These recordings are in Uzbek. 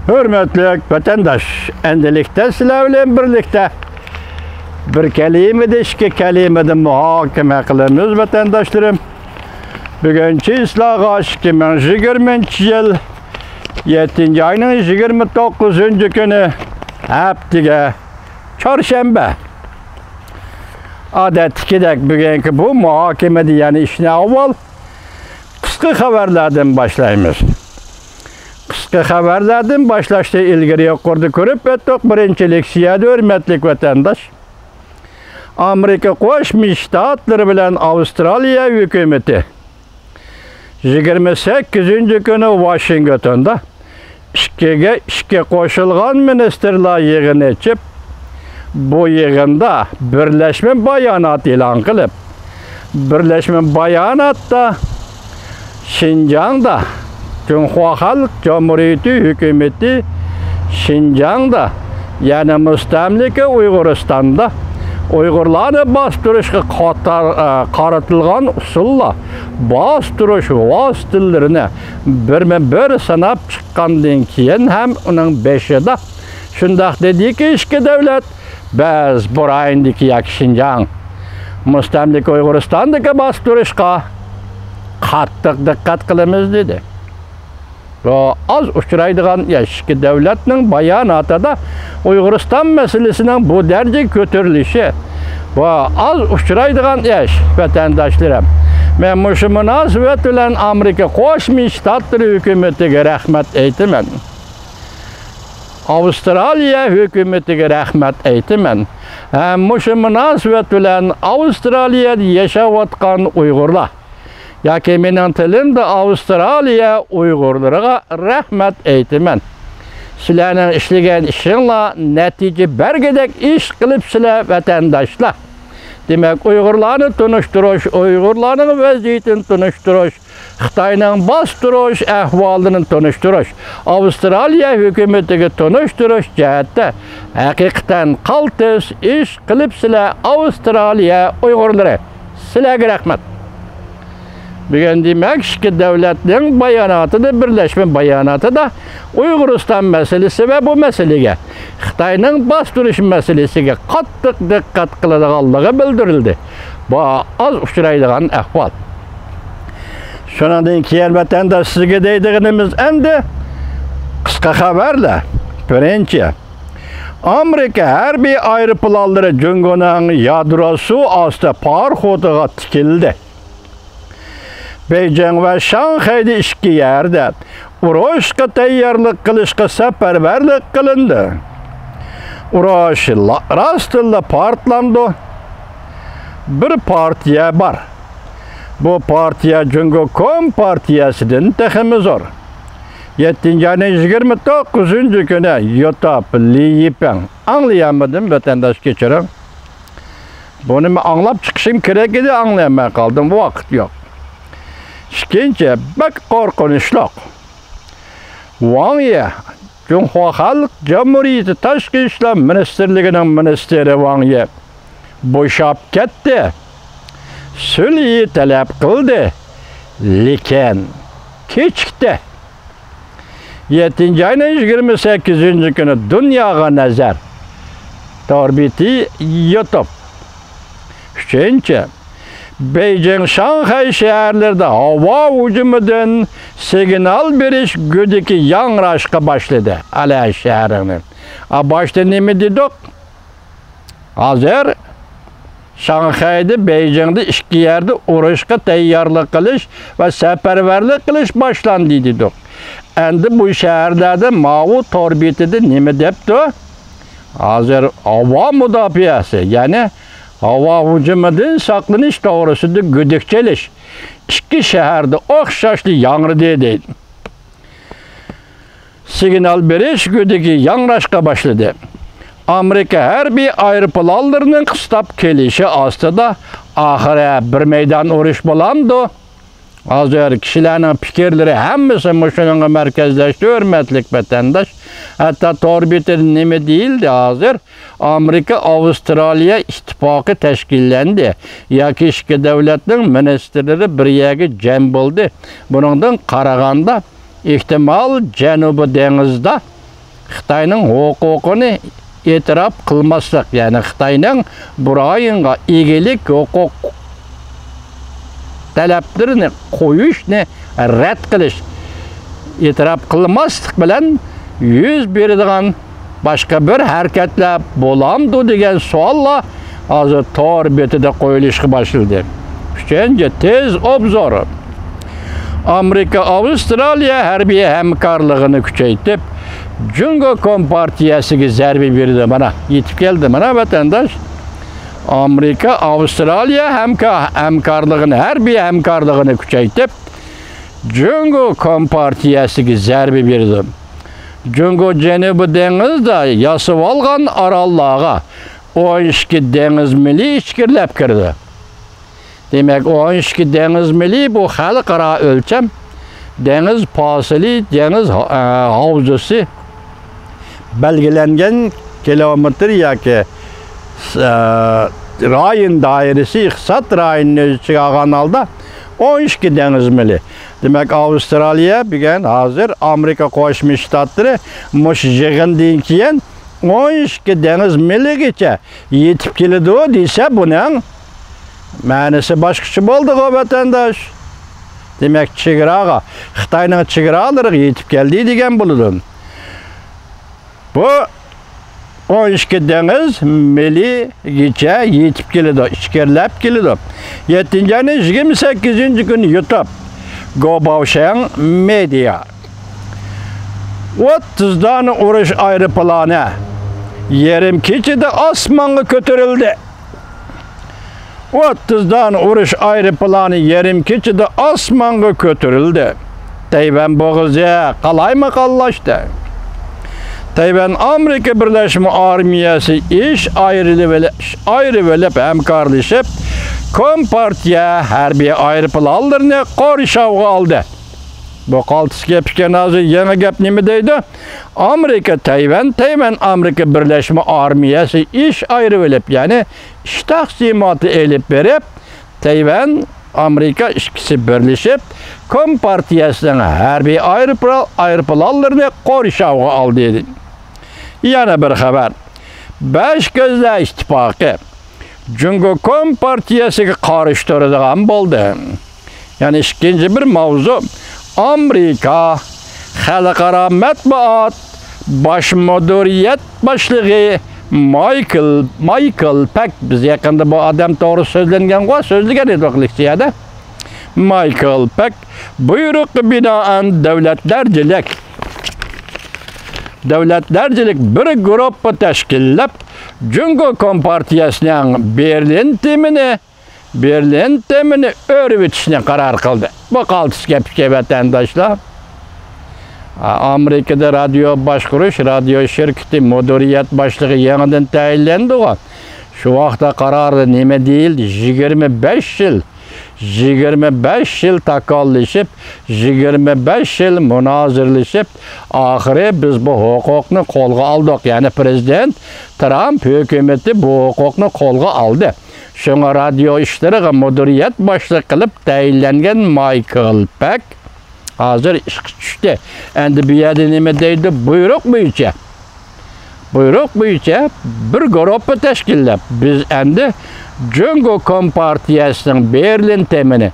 Hürmetli vatandaş, endilikte sizlerle birlikte bir kelimede, iki kelimede muhakeme kılımız vatandaşlarım. Bugünkü islaha 2020 yıl 7. ayının 29. günü haftiga çarşamba. Adetlikidek bugünkü bu muhakemede yani işine avval kısa haberlerden başlayımız. Kısa haberlerden başlaştığı ilgili yukarıda görüp ettik. Birinchilik siyade hürmetlik vatandaş. Amerika Qo'shma Shtatlar bilan Avstraliya hükümeti 28. günü Washington'da ishga qo'shilgan ministerlar yig'ini içip bu yig'inda birleşme bayonot e'lon qilib, birleşme bayonotda Şinjan'da Cumhuriyet Halk Cumhuriyeti hükümeti Şinjan'da yani müstemlike Uyguristan'da Uygurlarni bastırışga qaratilgan usulla bastırış vositalarini bir sanab chiqqandan keyin ham uning beshida shundaq dediki ishki davlat biz bu rayondagi yoki Şinjan müstemlike Uyguristondagi bastırışga qattiq diqqat qilamiz dedi. Bu az uçuraydigan eski devletinin bayanatında Uyguristan meselesinin bu derece kötürülüşü bu az uçuraydigan eş vatandaşlarım. Ben şu münasebet bilen Amerika Qo'shma Shtatlar hükümetiga rahmat aytaman. Avstraliya hükümetiga rahmat aytaman. Şu münasebet bilen Avustraliyada yaşayotgan Uygurlar yoki mening tilimda Avstraliya Uygurlarga rahmat aytaman. Sizlarning ishlagan ishinglar natija bergidek ish qilibsizlar vatandoshlar. Demak, Uygurlarni tunishtirish, Uygurlarning vaziyatini tunishtirish, Xitoyning bostirish ahvolini tunishtirish, Avstraliya hukumatiga tunishtirish jihatda haqiqatan qaltis ish qilibsizlar Avstraliya Uygurlari. Sizlarga rahmat. Bugün demek ki devletlerin bayanatı da birleşme bayanatı da Uyguristan meselesi ve bu meseleye Xitoyning bastırış meselesiga qattiq diqqat qiladiganligi bildirildi. Bu az uchraydigan ahvol. Shundan keyin vatandaş sizga deydiganimiz endi qisqa haberlar. Birinchi, Amerika harbiy aeroplanlari Jungoning yadrosi ostida parxodiga tikildi. Beijing ve Şanghay'da iki yerde urushga tayyorlik qilishga safarbarlik qilindi. Urush rostilla portlandi. Bir partiya bor. Bu partiya Jungo Kompartiyasidan texmi zo'r. 7. ayning 29. günü YouTube Liyipen anlayamadım vatandaş kechiring. Bunu anlab chiqishim kerak edi, anlayamay qoldim, vaqt yo'q. İkinci, bak korkunçluk. Wang Yi, Cumhuriyet Halk Cumhuriyeti Tashqi ishlar Ministerligining ministeri Wang Yi bo'shab ketdi. Sulh talab qildi, lekin kechikdi. 7. ayning 28. günü Dunyoga nazar. Torbiti YouTube. Üçüncü, Beijing, Şanghay şehirlerde hava hücumundan signal beriş güdeki yangraşka başladı. Ala şehrinin. Başta ne mi dedik? Hazır Şanghay'da, Beijing'de iki yerde uğraşka tayyorlik qilish ve seferberlik qilish başlandı dedik. Endi bu şehirlerde mavu torbitide ne mi depti? Hazır hava müdafiası yani hava hücumundan saqlanish to'g'risida güdükçeliş. İki şehirde o'xshashli yangridi deydi. Signal berish güdüki yangrashga başladı. Amerika harbiy aeroplanlarının qistab kelishi ostida oxiri bir meydan urush bo'landi. Hazır kişilerin fikirleri hemmisi muşununla merkezleşti, hürmetlik vatandaş. Hatta torbitinin nemi değildi hazır. Amerika, Avustralya ittifakı teşkillendi. Yaki iki devletinin ministerleri bir yeri cem buldu. Bundan qaraganda ihtimal Cenubi Deniz'de Xitayning huquqini e'tirof qilmaslik, ya'ni Xitayning burayınğa egelik huquq talablarini qo'yishni rad qilish, e'tirof qilmaslik bilan yuz beradigan başka bir hareketler bo'lamdi degan savollar hozir tor betida qo'yilishga boshladi. Uchinchi tez obzor. Amerika Avstraliya harbiy hamkorligini kuchaytirib, Jungo Kompartiyasiga zarba berdi. Mana yetib keldi mana vatandosh. Amerika Avstraliya hamkorligini, harbiy hamkorligini kuchaytirib, Jungo Kompartiyasiga zarba berdi. Jungo Janubi dengizda yasab olgan orollarga 12 dengiz mili ichkirlab kirdi. Demek 12 dengiz mili bu xalqaro o'lcham dengiz fasili, dengiz havzasi belgilengen kilometr yoki rayon dairesi, iqtisod rayonini ichiga olgan holda 12 dengiz mili. Demek Avustraliya bugün hazır Amerika Qo'shma Shtatlari mush yig'indan keyin 12 dengiz miligacha yetib keldi desa, buning ma'nosi boshqacha bo'ldi vatandosh. Demek chegaraga, Xitoyning chegaralariga yetib keldi degan bo'ladi. Bu 12 dengiz miligacha yetib keldi, ichkirlab keldi. 7-28 kun YouTube Gobavşen Media 30 tane uruş aeroplanı yerim keçide asmanga kötürüldü. 30 tane uruş aeroplanı yerim keçide asmanga kötürüldü. Tayvan boğazı qalay mı qallaştı? Tayvan Amerika Birleşmiş Armiyası iş ayrı hemkarlaşıp Kompartiya harbiy aeroplanlarını qorishawga aldı. Bu qaltis gapga hozir yana gap nima deydi? Amerika Tayvan Amerika Birleşmiş Armiyası iş ayrılıb, yani iş taqsimotı elib berib, Tayvan Amerika ikisi birleşib Kompartiyasının harbiy aeroplanlarını qorishawga aldı. Yana bir xabar. Beş gözler ittifaqı Jungo Kompartiyasiga qarshi turadigan bo'ldi. Yani ikinci bir mavzu, Amerika xalqaro matbuot bosh mudiriyat boshlig'i Michael Pack, biz yaqinda bu odam to'g'ri so'zlagan edi leksiyada. Michael Pack buyruq binoan davlatlarchilik bir guruh tashkillab Jungo Kompartiyasining Berlin temini örüp içine karar kıldı. Bu qaltis gapga vatandaşlar. Amerika'da radyo şirketi mudiriyat başlığı yanından tayinlendi o. Şu vaqtda kararı neme değildi? 25 yıl takallışıp, 25 yıl münazirleşip, ahire biz bu hukukunu kolga aldık. Yani Prezident Trump hükümeti bu hukukunu kolga aldı. Şuna radyo işleri mudiriyat başlığı kılıp tayinlengen Michael Pack hazır iş düştü. Endi bir yerde neme deydi? Buyruk boyunca bir grup teşkillep. Biz endi Jungo Kompartiyasının Berlin temini,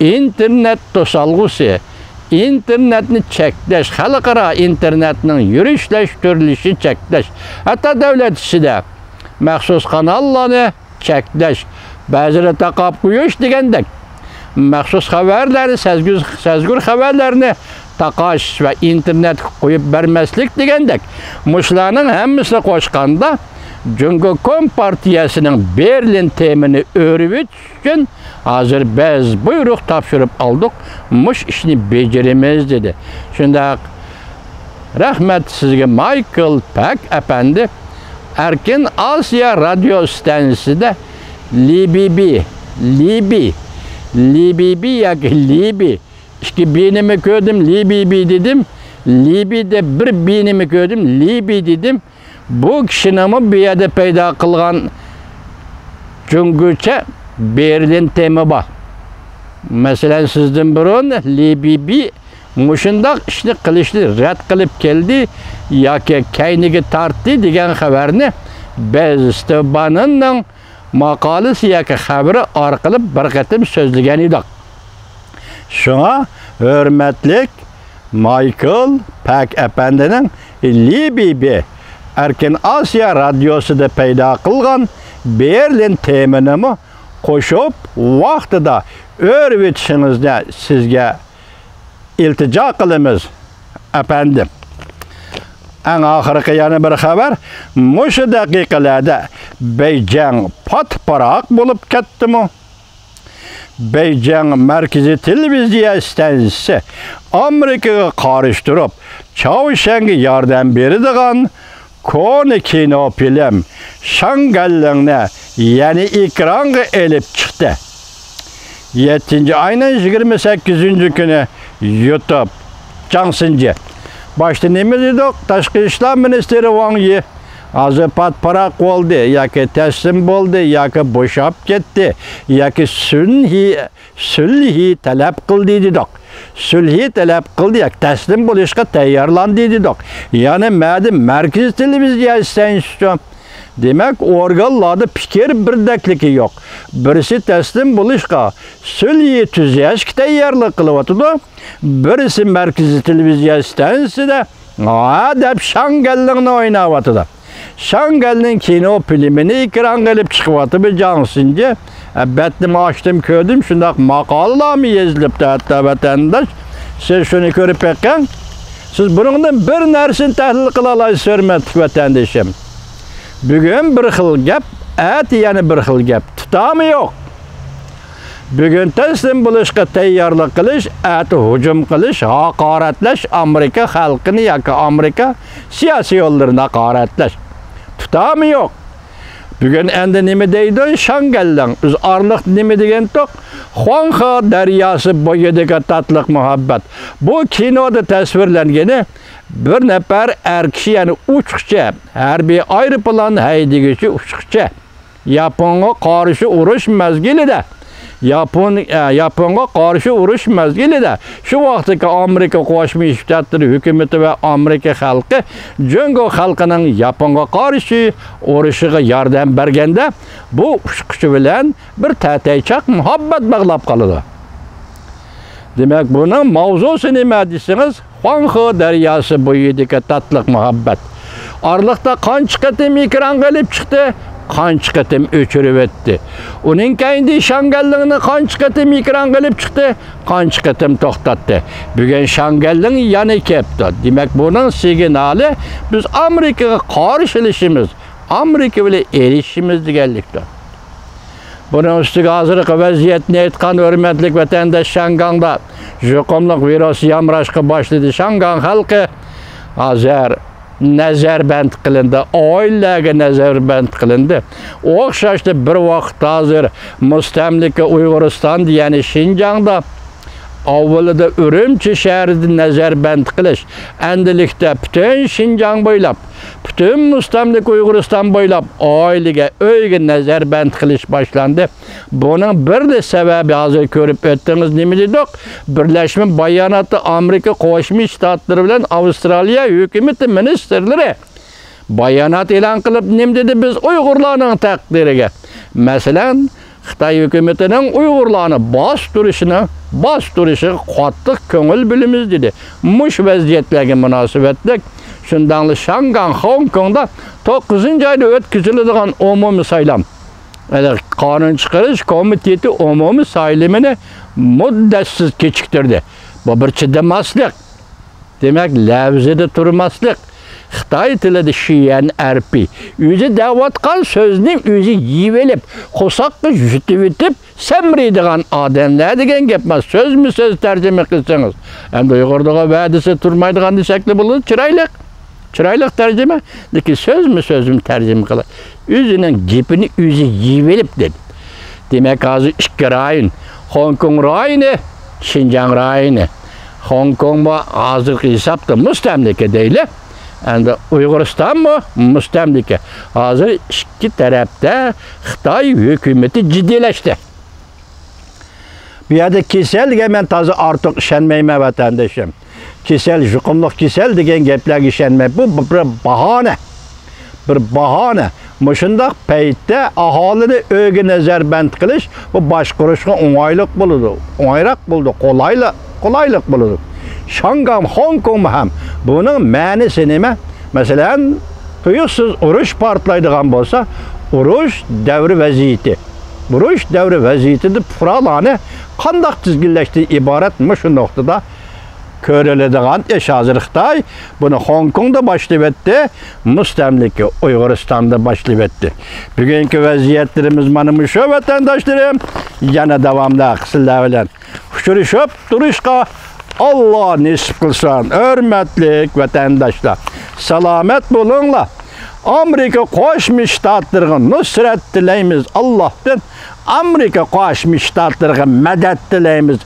internet to'salg'usi, internetni cheklash, xalqaro internetning yurishlashtirilisini cheklash, hatta davlat ichida maxsus kanallarni cheklash, ba'zida taqab qo'yish degandek, maxsus xabarlarni, sezgur xabarlarni taqash va internet qo'yib bermaslik degandek, mushlarning hammasini qo'shganda Jungo Kompartiyasının Berlin temini örüp için hazır biz buyruq tapşırıp aldık. Muş işini beceremez dedi. Şimdi rahmet sizge Michael Pack efendi Erkin Asya radyo stansiyasida Libi İşte binimi gördüm Libi dedim. Libi'de bir binimi gördüm Libi dedim. Bu kişinin bir yerde peyda kılgan Cunguça Berlin temi var. Mesela sizden burun Libi Muşundaq ishni qilishni rad qilib keldi yoki kayniga tortdi degan xabarni Beztobanning maqolasi yoki xabari orqali bir qatim so'zlagan edik. Shunga hurmatli Michael Pak apandining Libibi Erkin Asiya radiosida paydo qilgan Berlin teminimi qo'shib vaqtida o'rgatishingizni sizga iltijo qilamiz apandim. En ahirki yana bir xabar, mushu daqiqalarda Beijing patparaq bo'lib ketdimi? Beijing markaziy televiziya stansiyasi Amerikaga qarshi turib, Chaushanga yordam beradigan koni kino film Shangallingni yani ekranga elib chiqdi. 7 ayning 28-kuni YouTube Changsınca. Başta nima dedik? Tashqi ishlar ministri Wang Yi hozir patparaq bo'ldi, yoki taslim bo'ldi, yoki bo'shab ketdi, yoki sulhi talab qildi dedik. Sulhi talab qildi, yoki taslim bo'lishga tayyorlandi dedik. Ya'ni markaziy televiziya stansiyasi demak, organlarda fikir birdakligi yo'q. Birisi taslim bo'lishga, sulhi tuzashga tayyorlik qilyapti. Birisi markaziy televiziya stansiyasida deb Shangallingni o'ynayapti. Shangallning kino filmini ekranga olib chiqyapti bu Changsınca. Batni ochdim, ko'rdim, shundoq maqolalarmi yozilibdi hatto vatandosh. Siz shuni ko'rib ekan, siz buningdan bir narsani tahlil qila olasiz, hurmatli vatandoshim. Bugün bir xil gap, yana bir xil gap. Tutami yo'q. Bugün taslim bo'lishga tayyorlik qilish, hujum qilish, haqoratlash, Amerika xalqini yoki Amerika siyosiy yo'llarini haqoratlash. Tutami yo'q. Bugün endi nima deydi? Shangallang. Biz orliq nima degan to'q? Xuanxa daryosi bo'yidagi tatliq muhabbat. Bu kinoda tasvirlangani bir nafar kishi, ya'ni uçqchi, harbiy aeroplan haydaguvchi uçqchi Yaponga qarshi urush mezgilida Yaponga qarshi urush mezgilida shu vaqtdagi Amerika Qo'shma Shtatlari hukumati va Amerika xalqi Jungo xalqining Yaponga qarshi urushiga yordam berganda bu uçqchi bilan bir tataychaq muhabbat bog'lab qoladi. Demak, buning mavzusi nima desangiz, Xuanxa daryosi bo'yidagi tatliq muhabbat. Orliqda qancha qatim ekranga olib chiqdi, qancha qatim o'chirib o'tdi. Uning kayindi Shangallingni qancha qatim ekranga olib chiqdi, qancha qatim to'xtatdi. Bugun Shangalling yana kelibdi. Demak, buning signali biz Amerikaga qarshi olishimiz, Amerika bilan erishishimiz deganlikdir. Bunun üstüge hazırlık vaziyetini etkan hürmetlik vatandaş Şangang'da juqumluq virusu yamrashga başladı. Shangang halkı hazır nazarband qilindi, oilaga nazarband qilindi. O'xshashda bir vaqt hazır mustamlika Uyg'uriston, ya'ni Xinjiangda avvalida Urumchi shahrida nazarband qilish, endilikda butun Xinjiang bo'ylab, butun mustamlika Uyg'uriston bo'ylab oilaga, uyga nazarband qilish boshlandi. Buning bir de sababi hozir ko'rib o'tdingiz, nima dedik? Birlashma bayonoti Amerika Qo'shma Shtatlari bilan Avstraliya hukumati ministrlari bayonot e'lon qilib, nima dedi? Biz Uyg'urlarning taqdiriga, masalan, Xitoy hukumatining Uyg'urlarni bostirishi qattiq ko'ngil bilimiz dedi. Mush vaziyatlarga munosabatlik shundanli Shangang, Hong Kongda 9-oyda o'tkaziladigan umumiy saylam. Qonun chiqarish komiteti umumiy saylamini muddatsiz kechiktirdi. Bu bir chidamaslik. Demak, lavzida turmaslik. Xitoy tilida shiyan arpi. O'zi da'vatqan so'zni o'zi yivelib, qo'soqqa yutib o'tib, samraydigan odamlar degan gap emas. So'zmi-so'z tarjima qilsangiz. Endi Uyg'urdagi va'dasi turmaydigan desakli bo'ladi, chiroyli tarjima, lekin so'zmi-so'zim tarjima qiladi. O'zining gapini o'zi yivelib dedi. Demak, hozir ikki rayon, Hong Kong rayoni, Xinjiang rayoni. Hong Kong hozirgi hisobda mustamlika deydi. Endi Uyg'uriston mustamlika. Hozir ikki tarafda Xitoy hukumati jiddiylashdi. Bu yerda kasalga men toza ortiq ishonmayman vatandoshim. kesel, yuqumluq kesel degan gaplarga ishonmay, bu bir bahona. Bir bahona. Mushundaq paytda aholini o'yga nazarband qilish bu boshqarishga o'ng'aylik bo'ladi. O'ng'ayroq bo'ldi, qulaylik bo'ladi. Shanghai, Hong Kong ham buning ma'nosi nima? Masalan, tuyuqsiz urush portlaydigan bo'lsa, urush davri vaziyati. Urush davri vaziyatida fuqarolarni qanday tizginlashdan iborat shu nuqtada ko'riladigan ish hozir Xitoy buni Hong Kongda boshlab etdi, mustamlika Uyg'uristonda boshlab etdi. Bugungi vaziyatlarimiz mana shu vatandoshlarim yana davomli qilsizlar bilan uchrashib turishga Allah nasib qilsin. Hurmatli vatandoshlar, salomat bo'linglar. Amerika Qo'shma Shtatlariga nusrat tilaymiz Allohdan. Amerika Qo'shma Shtatlariga madad tilaymiz.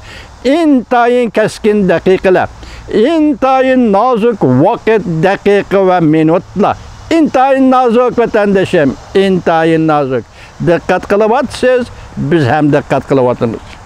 İntayin keskin daqiqalar, intayin nazik vaqt daqiqa va minutlar. İntayin nazik vatandoshim, intayin nazik. Diqqat qilyapsiz, biz ham diqqat qilyapmiz.